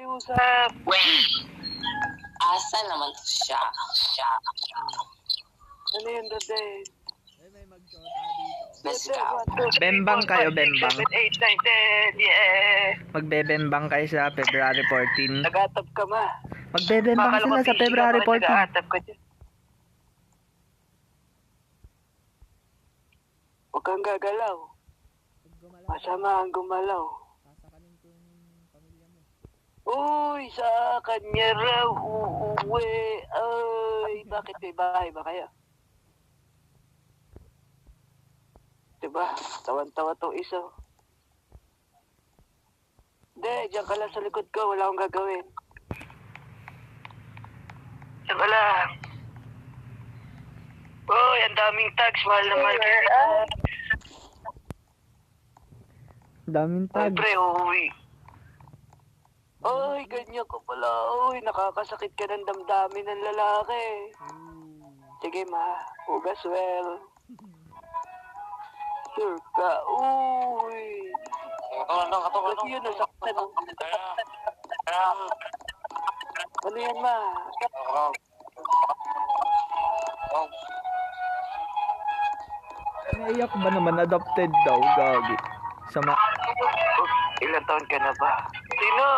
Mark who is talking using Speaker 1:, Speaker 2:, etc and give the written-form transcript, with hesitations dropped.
Speaker 1: Pakiusap.
Speaker 2: Wait! Asa naman siya?
Speaker 1: Ano yun, Dode?
Speaker 3: May magkota dito.
Speaker 2: Let's go.
Speaker 4: Bembang kayo, bembang.
Speaker 1: 7, 8, 9, 10, yeah.
Speaker 4: Magbebembang kayo sa February 14.
Speaker 1: Nag-atap ka ma.
Speaker 4: Magbebembang sila sa February 14.
Speaker 1: Nag-atap ka dyan. Huwag kang gagalaw.
Speaker 3: Pag gumalaw,
Speaker 1: Masama ang gumalaw.
Speaker 3: sasakanin ko yung pamilya mo.
Speaker 1: Uy, sa kanya raw uuwi. Ay, bakit may bahay ba kaya? Diba? Tawan-tawa tong isa. Hindi, diyan ka lang sa likod ko. Wala akong gagawin. Diyan ka lang. Uy, ang daming tags. Mahal na mahal ka.
Speaker 4: Daming
Speaker 1: Ay,
Speaker 4: tag.
Speaker 1: pre, uwi. Uy, ganyan ko pala. Uy, nakakasakit ka ng damdamin ng lalaki. Sige, ma. Hugas well. Sure ka. Uy. Ba't yun, nasaktan? Ano yan, ma?
Speaker 4: Naiyak ba naman? Adopted daw, gagi. Sama.
Speaker 1: Ilan taon ka na ba?